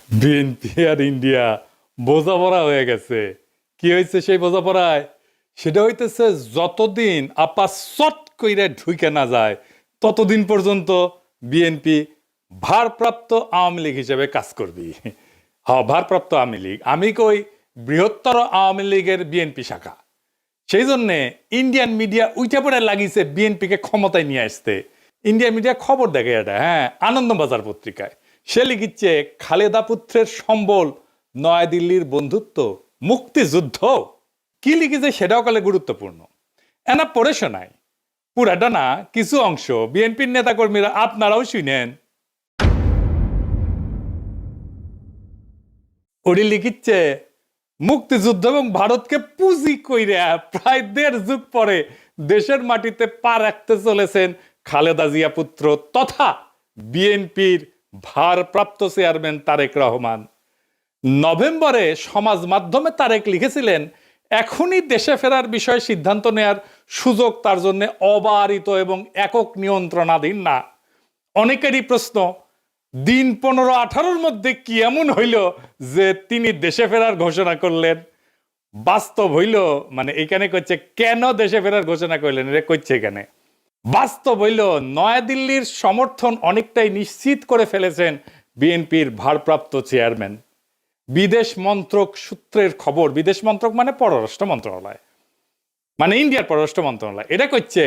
BNP আর India বোঝাপড়া হয়ে গেছে। কি হয়েছে সেই বোঝাপড়ায়? সেটা হইতেছে যতদিন আপা চট কইরা ঢুকে না যায় ততদিন পর্যন্ত বিএনপি ভারপ্রাপ্ত আওয়ামী লীগ হিসেবে কাজ করবি। হ্যাঁ, ভারপ্রাপ্ত আওয়ামী লীগ। আমি কই বৃহত্তর আওয়ামী লীগের বিএনপি শাখা। সেই জন্যে ইন্ডিয়ান মিডিয়া উইটা পড়ে লাগিয়েছে বিএনপিকে ক্ষমতায় নিয়ে আসতে। ইন্ডিয়ান মিডিয়া খবর দেখে এটা, হ্যাঁ, আনন্দবাজার পত্রিকায় সে লিখিচ্ছে খালেদা পুত্রের সম্বল নয়াদিল্লির বন্ধুত্ব মুক্তিযুদ্ধ। কি লিখেছে সেটাও কালে গুরুত্বপূর্ণ। এনা পড়ে শোনায়, পুরাটা না, কিছু অংশ বিএনপির নেতাকর্মীরা আপনারাও শুনেন। ওটি লিখিচ্ছে মুক্তিযুদ্ধ এবং ভারতকে পুঁজি কইরা প্রায় ১.৫ যুগ পরে দেশের মাটিতে পা রাখতে চলেছেন খালেদা জিয়া পুত্র তথা বিএনপির ভারপ্রাপ্ত চেয়ারম্যান তারেক রহমান। নভেম্বরে সমাজ মাধ্যমে তারেক লিখেছিলেন, এখনই দেশে ফেরার বিষয়ে সিদ্ধান্ত নেয়ার সুযোগ তার জন্য অবারিত এবং একক নিয়ন্ত্রণাধীন না। অনেকেরই প্রশ্ন, দিন ১৫-১৮-র মধ্যে কি এমন হইল যে তিনি দেশে ফেরার ঘোষণা করলেন? বাস্তব হইল, মানে এখানে কইছে কেন দেশে ফেরার ঘোষণা করলেন, এটা কইছে এখানে। বাস্তব হইল নয়াদিল্লির সমর্থন অনেকটাই নিশ্চিত করে ফেলেছেন বিএনপির ভারপ্রাপ্ত চেয়ারম্যান। বিদেশ মন্ত্রক সূত্রের খবর, বিদেশ মন্ত্রক মানে পররাষ্ট্র মন্ত্রণালয়, মানে ইন্ডিয়ার পররাষ্ট্র মন্ত্রণালয়, এটা কইছে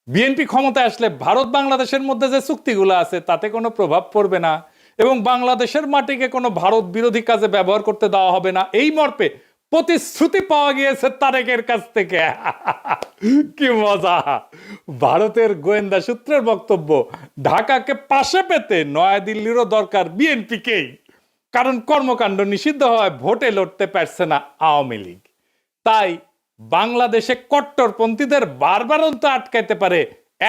বিএনপি ক্ষমতায় আসলে ভারত বাংলাদেশের মধ্যে যে চুক্তিগুলো আছে তাতে কোনো প্রভাব পড়বে না এবং বাংলাদেশের মাটিকে কোনো ভারত বিরোধী কাজে ব্যবহার করতে দেওয়া হবে না, এই মর্মে প্রতিশ্রুতি পাওয়া গিয়েছে তারেকের কাছ থেকে। কি মজা! ভারতের গোয়েন্দা সূত্রের বক্তব্য, ঢাকাকে পাশে পেতে নয়াদিল্লিরও দরকার বিএনপিকেই, কারণ কর্মকাণ্ড নিষিদ্ধ হওয়ায় ভোটে লড়তে পারছে না আওয়ামী লীগ। তাই বাংলাদেশে কট্টরপন্থীদের বারবারন্ত আটকাইতে পারে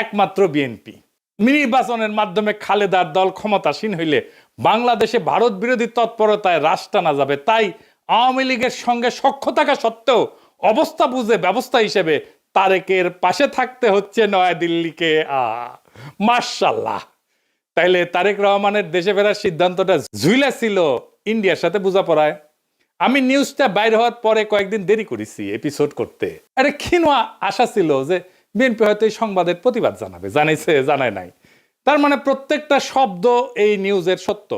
একমাত্র বিএনপি। নির্বাচনের মাধ্যমে খালেদার দল ক্ষমতাসীন হইলে বাংলাদেশে ভারত বিরোধী তৎপরতায় রাশ টানা যাবে। তাই আওয়ামী লীগের সঙ্গে সখ্য থাকা সত্ত্বেও অবস্থা বুঝে ব্যবস্থা হিসেবে তারেকের পাশে থাকতে হচ্ছে নয়াদিল্লিকে। মাশাআল্লাহ! তাইলে তারেক রহমানের দেশে ফেরার সিদ্ধান্তটা ঝুইলা ছিল ইন্ডিয়ার সাথে বোঝাপড়ায়। আমি নিউজটা বাইর হওয়ার পরে কয়েকদিন দেরি করেছি এপিসোড করতে। আরে ক্ষীণা আশা ছিল যে বিএনপি হয়তো এই সংবাদের প্রতিবাদ জানাবে, জানাইছে, জানায় নাই। তার মানে প্রত্যেকটা শব্দ এই নিউজের সত্য।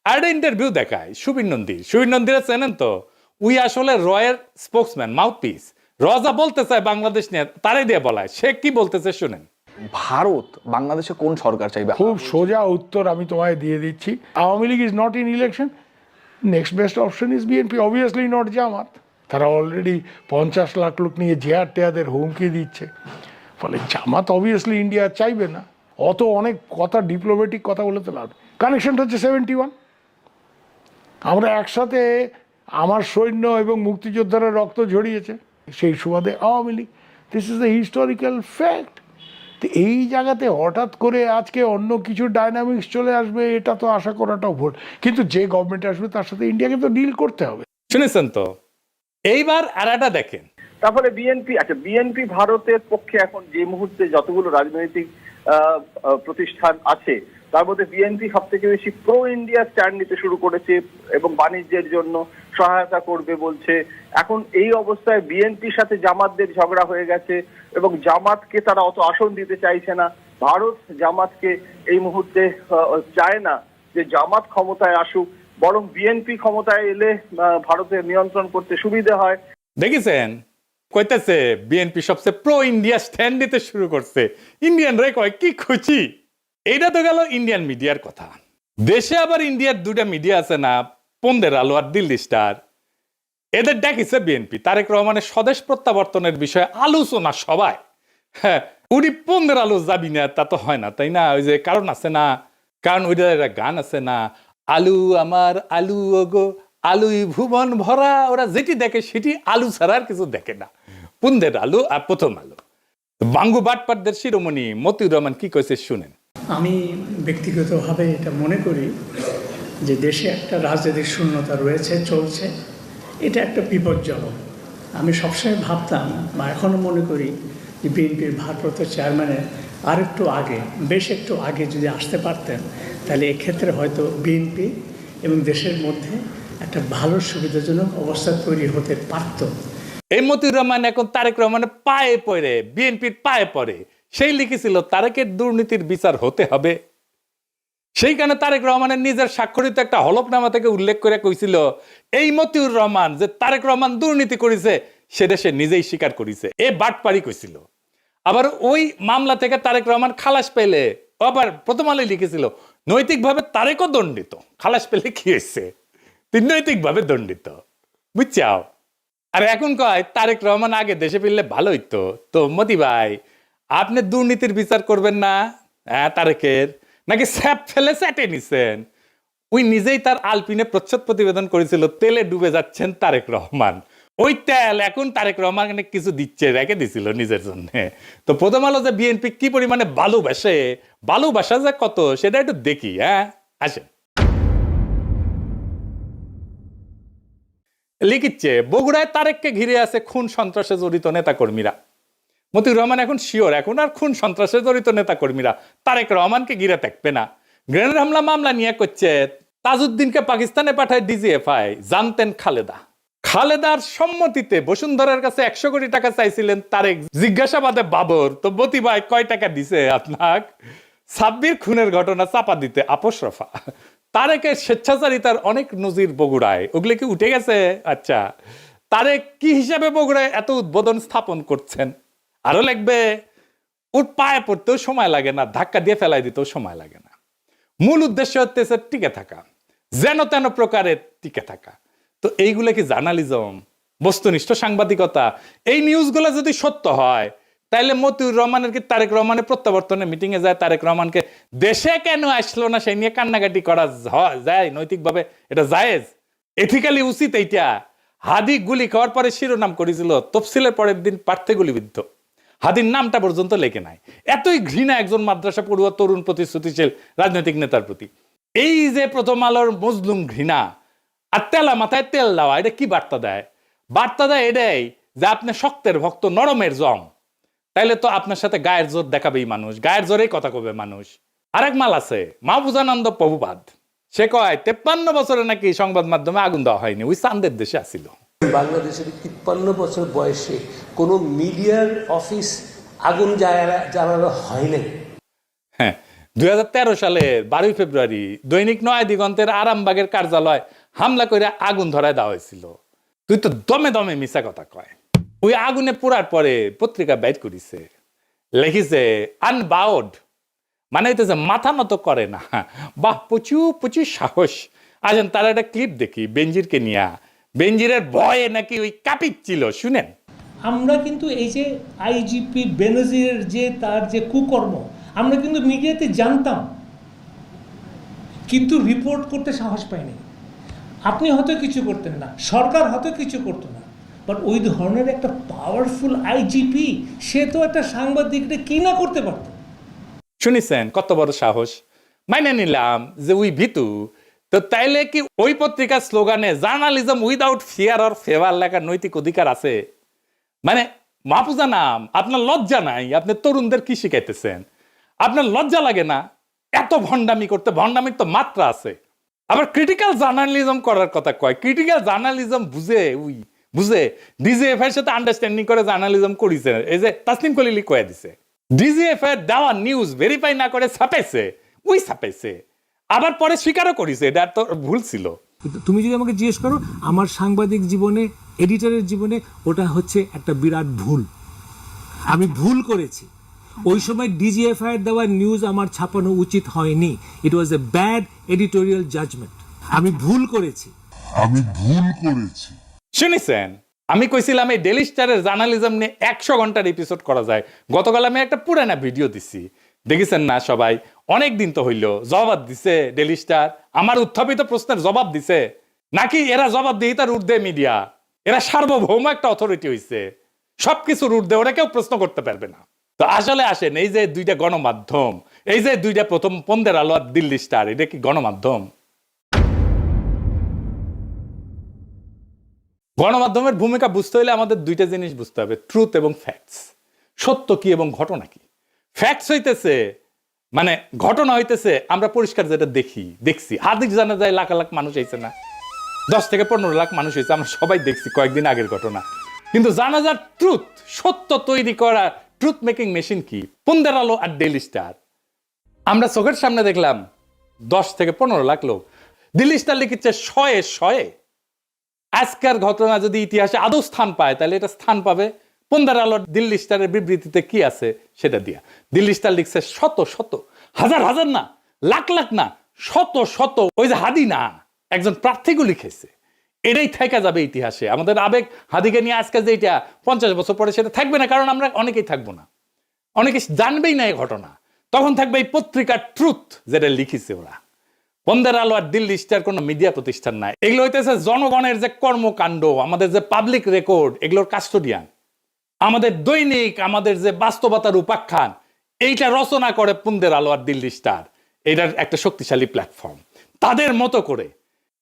আর একটা ইন্টারভিউ দেখায় সুবীর নন্দীরা চেনেন তো, উই আসলে রয়ের স্পোক্সম্যান, মাউথপিস। রজা বলতে চায় বাংলাদেশ নিয়ে, তারাই দিয়ে বলায়। সে কি বলতেছে শুনেন। ভারত বাংলাদেশে কোন সরকার চাইবে? খুব সোজা উত্তর আমি তোমায় দিয়ে দিচ্ছি। Awami League is not in election, next best option is BNP, obviously not Jamaat. তারা অলরেডি ৫০ লাখ লোক নিয়ে জেহার টেয়াদের হুমকি দিচ্ছে। ফলে জামাত অবভিয়াসলি ইন্ডিয়া চাইবে না। অত অনেক কথা, ডিপ্লোম্যাটিক কথা বলে তো লাভ। কানেকশনটা হচ্ছে 71। আমরা একসাথে, আমার সৈন্য এবং মুক্তিযোদ্ধারা রক্ত ঝরিয়েছে, সেই সুবাদে Awami League. This is the historical fact. তো এই জায়গাতে হঠাৎ করে আজকে অন্য কিছু ডাইনামিক্স চলে আসবে, এটা তো আশা করাটাও ভুল। কিন্তু যে গভর্নমেন্ট আসবে তার সাথে ইন্ডিয়াকে তো ডিল করতে হবে। শুনেছেন তো? এইবার আর একটা দেখেন। তারপরে বিএনপি ভারতের পক্ষে এখন যে মুহূর্তে যতগুলো রাজনৈতিক প্রতিষ্ঠান আছে তার মধ্যে বিএনপি সব থেকে বেশি প্রো ইন্ডিয়া স্ট্যান্ড নিতে শুরু করেছে এবং বাণিজ্যের জন্য সহায়তা করবে বলছে। এখন এই অবস্থায় বিএনপির সাথে জামাতদের ঝগড়া হয়ে গেছে এবং জামাতকে তারা অত আসন দিতে চাইছে না। ভারত জামাতকে এই মুহূর্তে চায় না যে জামাত ক্ষমতায় আসুক, বরং বিএনপি ক্ষমতায় এলে ভারতের নিয়ন্ত্রণ করতে সুবিধা হয়। দেখেছেন, কইতেছে বিএনপি সবচেয়ে প্রো ইন্ডিয়া স্ট্যান্ড নিতে শুরু করছে। ইন্ডিয়ান রে কয় কি খুশি। এইটা তো গেল ইন্ডিয়ান মিডিয়ার কথা। দেশে আবার ইন্ডিয়ার দুটা মিডিয়া আছে না, পন্দের আলো আর দিল্লি স্টার। এদের ডাকিছে বিএনপি তারেক রহমানের স্বদেশ প্রত্যাবর্তনের বিষয়ে আলোচনা সবাই। হ্যাঁ, উনি পন্দের আলো যাবি না তা তো হয় না, তাই না? ওই যে কারণ আছে না, কারণ ওইটা একটা গান আছে না, আলু আমার আলু ওগো আলুই ভুবন ভরা। ওরা যেটি দেখে সেটি আলু ছাড়া আর কিছু দেখে না। পুন্দের আলু আর প্রথম আলু। বাঙ্গু বাটপাটদের শিরোমণি মতিউর রহমান কি কইছে শুনেন। আমি ব্যক্তিগতভাবে এটা মনে করি যে দেশে একটা রাজনৈতিক শূন্যতা রয়েছে, চলছে, এটা একটা বিপজ্জনক। আমি সবসময় ভাবতাম বা এখনও মনে করি যে বিএনপির ভারপ্রাপ্ত চেয়ারম্যানের আরেকটু আগে, বেশ একটু আগে যদি আসতে পারতেন তাহলে এক্ষেত্রে হয়তো বিএনপি এবং দেশের মধ্যে একটা ভালো সুবিধাজনক অবস্থা তৈরি হতে পারত। এই মতিউর রহমান এখন তারেক রহমানের পায়ে পড়ে, বিএনপির পায়ে পড়ে, সেই লিখেছিল তারেকের দুর্নীতির বিচার হতে হবে। সেইখানে তারেক রহমানের নিজের স্বাক্ষরিত একটা হলফনামা থেকে উল্লেখ করে কইছিল এই মতিউর রহমান যে তারেক রহমান দুর্নীতি করেছে সেটা সে নিজেই স্বীকার করেছে, এ বাটপাড়ি কইছিল। আবার ওই মামলা থেকে তারেক রহমান খালাস পেলে আবার প্রথম আলোয় লিখেছিল নৈতিকভাবে তারেকও দণ্ডিত। খালাস পেলে কি হয়েছে, তুই নৈতিকভাবে দণ্ডিত, বুঝছাও। আর এখন কয় তারেক রহমান আগে দেশে ফিরলে ভালো হইতো। তো মতি ভাই, আপনি দুর্নীতির বিচার করবেন না তারেকের, নাকি স্যাপ ফেলে স্যাটে নিছেন? ওই নিজেই তার আলপিনে প্রচ্ছদ প্রতিবেদন করেছিল তেলে ডুবে যাচ্ছেন তারেক রহমান। ওই তেল এখন তারেক রহমান কিছু দিচ্ছে, রেখে দিছিল নিজের জন্য। তো প্রথম আলো যে বিএনপি কি পরিমাণে ভালোবাসা যে কত সেটা একটু দেখি। আসেন। লিখিচ্ছে বগুড়ায় তারেককে ঘিরে আছে খুন সন্ত্রাসে জড়িত নেতাকর্মীরা। মতিউর রহমান এখন শিওর, এখন আর খুন সন্ত্রাসে জড়িত নেতাকর্মীরা তারেক রহমানকে ঘিরে থাকবে না। গ্রেনেড হামলা মামলা নিয়ে করছে তাজউদ্দিনকে পাকিস্তানে পাঠায় ডিজিএফআই। জানতেন খালেদার সম্মতিতে বসুন্ধরার কাছে 100 কোটি টাকা চাইছিলেন তারেক। জিজ্ঞাসাবাদে বাবর তো মতি ভাই কয় টাকা দিছে আপনার? সাব্বির খুনের ঘটনা চাপা দিতে আপোস রফা। তারেকের স্বেচ্ছাচারিতার অনেক নজির বগুড়ায়, ওগুলো কি উঠে গেছে? আচ্ছা, তারেক কি হিসাবে বগুড়ায় এত উদ্বোধন স্থাপন করছেন? আরো লাগবে, ওর পায়ে পড়তেও সময় লাগে না, ধাক্কা দিয়ে ফেলাই দিতেও সময় লাগে না। মূল উদ্দেশ্য হচ্ছে টিকে থাকা, যেন তেন প্রকারে টিকে থাকা। তো এইগুলো কি জার্নালিজম, বস্তুনিষ্ঠ সাংবাদিকতা? এই নিউজগুলো যদি সত্য হয় তাহলে মতিউর রহমানের কি তারেক রহমানের প্রত্যাবর্তনের মিটিং এ যায় তারেক রহমানকে দেশে কেন আসলো না সেই নিয়ে কান্নাকাটি করা যায়? নৈতিকভাবে এটা জায়েজ, এথিক্যালি উচিত এইটা? হাদি গুলি খাওয়ার পরে শিরোনাম করেছিল তফসিলের পরের দিন প্রার্থী গুলিবিদ্ধ। হাদির নামটা পর্যন্ত লেখে নাই। এতই ঘৃণা একজন মাদ্রাসা পড়ুয়া তরুণ প্রতিশ্রুতিশীল রাজনৈতিক নেতার প্রতি। এই যে প্রথম আলোর মজলুম ঘৃণা আর তেলা মাথায় তেল দেওয়া, এটা কি বার্তা দেয়? বার্তা দেয় এটাই যে আপনি শক্তের ভক্ত, নরমের জম। তাইলে তো আপনার সাথে গায়ের জোর দেখাবেই মানুষ, গায়ের জোরেই কথা কবে মানুষ। আরেক মাল আছে মাহফুজানন্দ প্রভুপাদ, সে কয় 53 বছরে নাকি সংবাদ মাধ্যমে আগুন দেওয়া হয়নি, ওই চান্দের দেশে আসিল। বাংলাদেশের 53 বছর বয়সে কোনো মিডিয়ার অফিস আগুন জ্বালানো হয় নাই। হ্যাঁ, 2013 সালের 12 ফেব্রুয়ারি দৈনিক নয়া দিগন্তের আরামবাগের কার্যালয় হামলা করে আগুন ধরায় দেওয়া হয়েছিল। তুই তো দমে দমে মিশা কথা কয়। ওই আগুনে পোড়ার পরে পত্রিকা বাইর করিছে, লিখিছে আনবাউড, মানে হইতেছে মাথা নত করে না। বাহ, প্রচুর সাহস। আসেন তার একটা ক্লিপ দেখি বেনজিরকে নিয়া। বেনজিরের ভয়ে নাকি ওই কাঁপিচ্ছিল, শুনেন। আমরা কিন্তু এই যে আইজিপি বেনজিরের যে তার যে কুকর্ম আমরা কিন্তু মিডিয়াতে জানতাম, কিন্তু রিপোর্ট করতে সাহস পাইনি। আপনি হয়তো কিছু করতেন না, সরকার হয়তো কিছু করতো না, বাট ওই ধরনের একটা পাওয়ারফুল আইজিপি সে তো একটা সাংবাদিকটা কি না করতে পারত। শুনিছেন কত বড় সাহস? মাইনে নিলাম যে ওই ভিতু, তো তাইলে কি ওই পত্রিকার স্লোগানে journalism without fear or favour লেখার নৈতিক অধিকার আছে? মানে মাহফুজা নাম, আপনার লজ্জা নাই? আপনি তরুণদের কি শিখাইতেছেন? আপনার লজ্জা লাগে না এত ভণ্ডামি করতে? ভণ্ডামির তো মাত্রা আছে। আবার ক্রিটিক্যাল জার্নালিজম করার কথা কয়। ক্রিটিক্যাল জার্নালিজম বুঝে ডিজিএফ এর সাথে আন্ডারস্ট্যান্ডিং করে জার্নালিজম করিছে। এই যে তাসনিম কলিলি কয়ে দিছে ডিজিএফ এর দেওয়া নিউজ ভেরিফাই না করে ছাপাইছে, আবার পরে স্বীকারও করিছে এটা তো ভুল ছিল। তুমি যদি আমাকে জিজ্ঞেস করো আমার সাংবাদিক জীবনে, এডিটরের জীবনে ওটা হচ্ছে একটা বিরাট ভুল। আমি ভুল করেছি। ওই সময় ডিজিএফআই দেওয়া নিউজ আমার ছাপানো উচিত হয়নি। ইট ওয়াজ এ ব্যাড এডিটোরিয়াল জাজমেন্ট। আমি ভুল করেছি। শুনেছেন আমি কইছিলাম এই ডেইলি স্টারের জার্নালিজম নিয়ে 100 ঘন্টার এপিসোড করা যায়। গতকাল আমি একটা পুরানা ভিডিও দিছি, দেখেছেন না সবাই? অনেক দিন তো হইল। জবাব দিছে ডেইলি স্টার, আমার উত্থাপিত প্রশ্নের জবাব দিছে নাকি এরা জবাব দিয়ে তার ঊর্ধ্বে মিডিয়া? এরা সার্বভৌম একটা অথরিটি হইছে, সবকিছুর ঊর্ধ্বে, ওরা কেউ প্রশ্ন করতে পারবে না। তো আসলে আসেন, এই যে দুইটা গণমাধ্যম, এই যে দুইটা প্রথম পন্দের আলো আর দিল্লি স্টার, এটা কি গণমাধ্যম? গণমাধ্যমের ভূমিকা বুঝতে হলে আমাদের দুইটা জিনিস বুঝতে হবে, ট্রুথ এবং ফ্যাক্টস। সত্য কি এবং ঘটনা কি। ফ্যাক্টস হইতেছে মানে ঘটনা হইতেছে আমরা পরিষ্কার যেটা দেখছি হাদির জানা যায় লাখ লাখ মানুষ হয়েছে না, 10 থেকে 15 লাখ মানুষ হয়েছে, আমরা সবাই দেখছি কয়েকদিন আগের ঘটনা। কিন্তু জানাজার ট্রুথ, সত্য তৈরি করা ট্রুথ মেকিং মেশিন কি? পুন্দের আলো আর ডেইলি স্টার। আমরা চোখের সামনে দেখলাম 10 থেকে 15 লাখ লোক। ডেইলি স্টার লিখেছে শয়ে। আজকের ঘটনা যদি ইতিহাসে আদৌ স্থান পায় তাহলে এটা স্থান পাবে পুন্দের আলো দিল্লি স্টারের বিবৃতিতে কি আছে সেটা দিয়া। দিল্লি স্টার লিখছে শত হাজার না, লাখ না, শত। ওই যে হাদি না, একজন প্রার্থীকে লিখেছে। এটাই থেকে যাবে ইতিহাসে। আমাদের আবেগ হাদিকে নিয়ে আজকে যে এটা 50 বছর পরে সেটা থাকবে না, কারণ আমরা অনেকেই থাকবো না, অনেকে জানবেই না এই ঘটনা। তখন থাকবে এই পত্রিকার ট্রুথ যেটা লিখেছে ওরা। পুন্দের আলো আর দিল্লি স্টার কোনো মিডিয়া প্রতিষ্ঠান নাই, এগুলো হইতেছে জনগণের যে কর্মকাণ্ড, আমাদের যে পাবলিক রেকর্ড, এগুলোর কাস্টোডিয়ান। আমাদের দৈনিক, আমাদের যে বাস্তবতার উপাখ্যান, এইটা রচনা করে পুন্দের আলো আর দিল্লি স্টার। এটার একটা শক্তিশালী প্ল্যাটফর্ম। তাদের মতো করে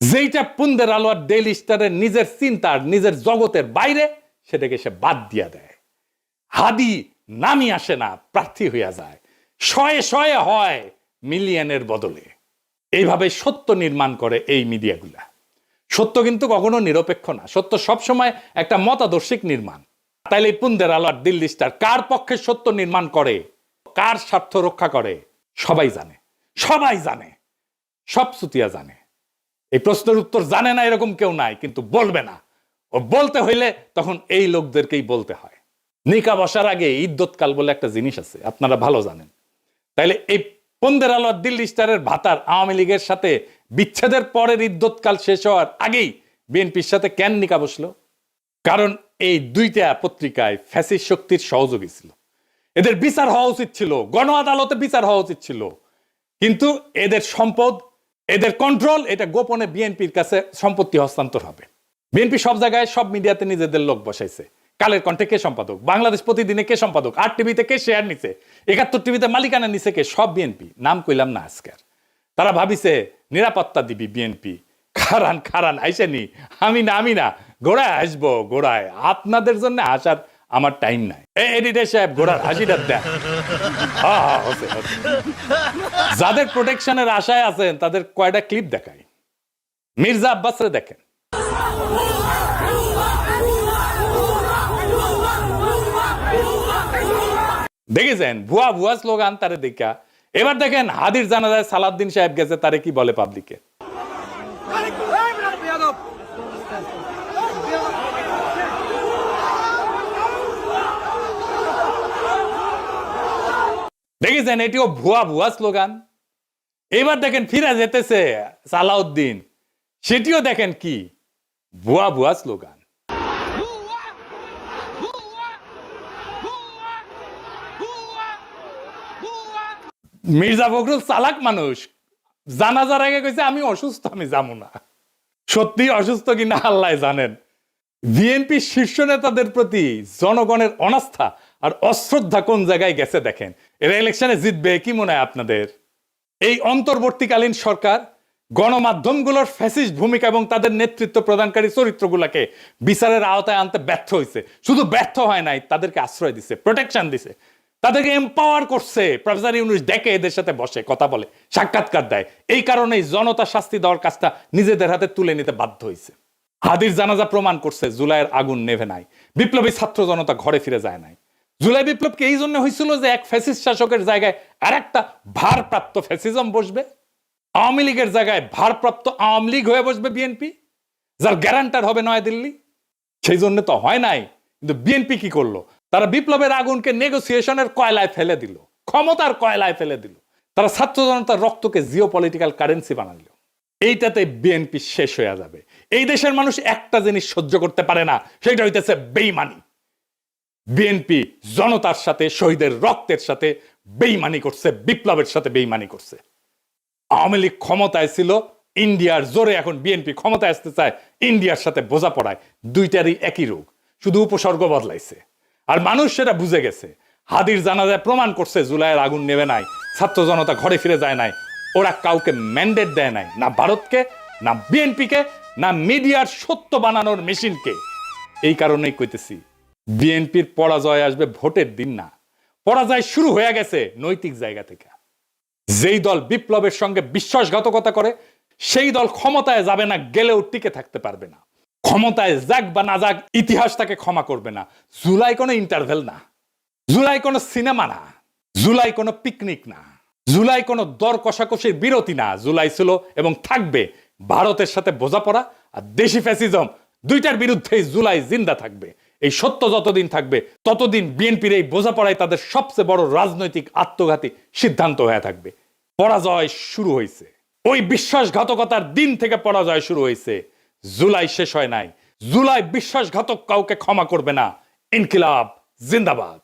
যেইটা পুন্দের আলো আর ডেইলি স্টারের নিজের চিন্তার, নিজের জগতের বাইরে, সেটাকে সে বাদ দিয়া দেয়। হাদি নামি আসে না, প্রার্থী হইয়া যায়। শয়ে হয় মিলিয়নের বদলে। এইভাবে সত্য নির্মাণ করে এই মিডিয়াগুলা। সত্য কিন্তু কখনো নিরপেক্ষ না, সত্য সবসময় একটা মতাদর্শিক নির্মাণ। তাইলে এই পুন্দের আলো আর দিল্লি স্টার কার পক্ষে সত্য নির্মাণ করে, কার স্বার্থ রক্ষা করে, সবাই জানে। সব সুতিয়া জানে। এই প্রশ্নের উত্তর জানে না এরকম কেউ নাই, কিন্তু বলবে না। ও বলতে হইলে তখন এই লোকদেরকেই বলতে হয়। নিকা বসার আগে ইদ্যৎকাল বলে একটা জিনিস আছে, আপনারা ভালো জানেন। তাইলে এই পুন্দের আলো আর দিল্লি স্টারের ভাতার আওয়ামী লীগের সাথে বিচ্ছেদের পরের ইদ্যৎকাল শেষ হওয়ার আগেই বিএনপির সাথে কেন নিকা বসলো? কারণ এই দুইটা পত্রিকায় ফ্যাসিস্ট শক্তির সহযোগী ছিল। এদের বিচার হওয়া উচিত ছিল, গণ আদালতে বিচার হওয়া উচিত ছিল। কিন্তু এদের সম্পদ, এদের কন্ট্রোল, এটা গোপনে বিএনপির কাছে সম্পত্তি হস্তান্তর হবে। বিএনপি সব জায়গায়, সব মিডিয়াতে নিজেদের লোক বসাইছে। কালের কণ্ঠে কে সম্পাদক, বাংলাদেশ প্রতিদিনে কে সম্পাদক, 8 টিভিতে কে শেয়ার নিছে, 71 টিভিতে মালিকানা নিছে কে, সব বিএনপি। নাম কইলাম না আজকের। তারা ভাবিছে নিরাপত্তা দিবি বিএনপি। খারান আইসেনি, আমি না ঘোড়ায় আসবো, ঘোড়ায়। আপনাদের জন্য আসার আমার টাইম নাই। এডিটর সাহেব ঘোড়ার হাসিটা দেন। যাদের প্রোটেকশনের আশায় আছেন তাদের কয়টা ক্লিপ দেখায়। মির্জা আব্বাসরে দেখেন। দেখেছেন ভুয়া স্লোগান তারে দেখা। এবার দেখেন হাদির জানাজায় সালাউদ্দিন সাহেব গেছে, তারে কি বলে পাবলিকে। দেখেছেন এটিও ভুয়া স্লোগান। এবার দেখেন ফিরে যেতেছে সালাউদ্দিন, সেটিও দেখেন কি ভুয়া স্লোগান। মির্জা ফখরুল চালাক মানুষ, জানাজার আগে কইছে আমি অসুস্থ, আমি যাবো না। সত্যি অসুস্থ কিনা আল্লাহ জানেন। বিএনপি শীর্ষ নেতাদের প্রতি জনগণের অনাস্থা আর অশ্রদ্ধা কোন জায়গায় গেছে দেখেন। এরা ইলেকশনে জিতবে কি মনে হয় আপনাদের? এই অন্তর্বর্তীকালীন সরকার গণমাধ্যমগুলোর ফ্যাসিস্ট ভূমিকা এবং তাদের নেতৃত্ব প্রদানকারী চরিত্রগুলোকে বিচারের আওতায় আনতে ব্যর্থ হয়েছে। শুধু ব্যর্থ হয় নাই, তাদেরকে আশ্রয় দিছে, প্রোটেকশন দিছে, তাদেরকে এম্পাওয়ার করছে। প্রফেসর ইউনূস ডেকে এদের সাথে বসে কথা বলে, সাক্ষাৎকার দেয়। এই কারণেই জনতা শাস্তি দেওয়ার কাজটা নিজেদের হাতে তুলে নিতে বাধ্য হয়েছে। হাদির জানাজা প্রমাণ করছে জুলাইয়ের আগুন নেভে নাই, বিপ্লবী ছাত্র জনতা ঘরে ফিরে যায় নাই। জুলাই বিপ্লব কি এই জন্য হয়েছিল যে এক ফ্যাসিস্ট শাসকের জায়গায় আর একটা ভারপ্রাপ্ত ফ্যাসিজম বসবে? আওয়ামী লীগের জায়গায় ভারপ্রাপ্ত আওয়ামী লীগ হয়ে বসবে বিএনপি, যার গ্যারান্টার হবে নয়াদিল্লি? সেই জন্য তো হয় নাই। কিন্তু বিএনপি কি করলো? তারা বিপ্লবের আগুনকে নেগোসিয়েশনের কয়লায় ফেলে দিল, ক্ষমতার কয়লায় ফেলে দিল। তারা ছাত্র জনতার রক্তকে জিও পলিটিক্যাল কারেন্সি বানালো। এইটাতে বিএনপি শেষ হয়ে যাবে। এই দেশের মানুষ একটা জিনিস সহ্য করতে পারে না, সেটা হইতেছে বেইমানি। বিএনপি জনতার সাথে, শহীদের রক্তের সাথে বেইমানি করছে, বিপ্লবের সাথে বেইমানি করছে। আওয়ামী লীগ ক্ষমতায় ছিল ইন্ডিয়ার জোরে, এখন বিএনপি ক্ষমতায় আসতে চায় ইন্ডিয়ার সাথে বোঝাপড়ায়। দুইটারই একই রোগ, শুধু উপসর্গ বদলাইছে। আর মানুষ সেটা বুঝে গেছে। হাদির জানাজায় প্রমাণ করছে জুলাইয়ের আগুন নেবে নাই, ছাত্র জনতা ঘরে ফিরে যায় নাই। ওরা কাউকে ম্যান্ডেট দেয় নাই, না ভারতকে, না বিএনপিকে, না মিডিয়ার সত্য বানানোর মেশিনকে। এই কারণেই কইতেছি বিএনপির পরাজয় আসবে ভোটের দিন না, পরাজয় শুরু হয়ে গেছে নৈতিক জায়গা থেকে। যেই দল বিপ্লবের সঙ্গে বিশ্বাসঘাতকতা করে সেই দল ক্ষমতায় যাবে না, গেলেও টিকে থাকতে পারবে না। ক্ষমতায় যাক বা না যাক, ইতিহাস তাকে ক্ষমা করবে না। জুলাই কোনো ইন্টারভেল না, জুলাই কোনো সিনেমা না, জুলাই কোনো পিকনিক না, জুলাই কোনো দর কষাকষির বিরতি না। জুলাই ছিল এবং থাকবে ভারতের সাথে বোঝাপড়া আর দেশি ফ্যাসিজম, দুইটার বিরুদ্ধেই জুলাই জিন্দা থাকবে। এই সত্য যতদিন থাকবে ততদিন বিএনপির এই বোঝাপড়াই তাদের সবচেয়ে বড় রাজনৈতিক আত্মঘাতী সিদ্ধান্ত হয়ে থাকবে। পরাজয় শুরু হয়েছে, ওই বিশ্বাসঘাতকতার দিন থেকে পরাজয় শুরু হয়েছে। জুলাই শেষ হয় নাই, জুলাই বিশ্বাসঘাতক কাউকে ক্ষমা করবে না। ইনকিলাব জিন্দাবাদ।